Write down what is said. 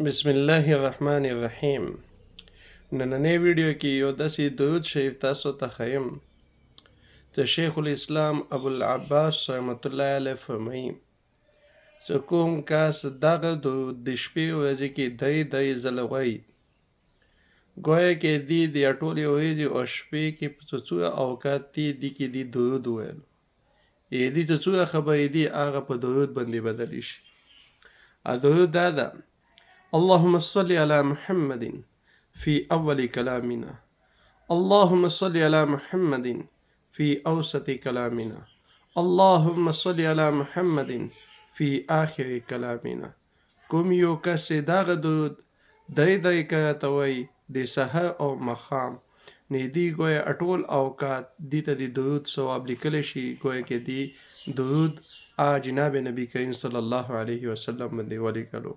بسم الله الرحمن الرحیم. نننۍ ویډیو کې یو داسې درود شریف تاسو ته ښیم چې شیخ الاسلام ابوالعباس رحمت الله علیه فرمایي چې کوم کس دغه درود د شپې ورځې کې درې ځله وایي، ګویا کې دی د ټولې ورځې او شپې کې په څو اوقات دي کې دی درود وویل، دې چې څومره خبرې دي هغه په درود باندې بدلې شي. درود دا ده: اللهم صل على محمد في أول كلامنا، اللهم صل على محمد في أوسط كلامنا، اللهم صل على محمد في آخر كلامنا. کوم یو کس دغه درود درې کرته وایي د سحر او ماښام، نو دی ګویا ټول اوقات دې ته د درود ثواب لیکلی شي، ګویا کې دی درود جناب نبی کریم صلی الله علیه وسلم باندې ولیکلو.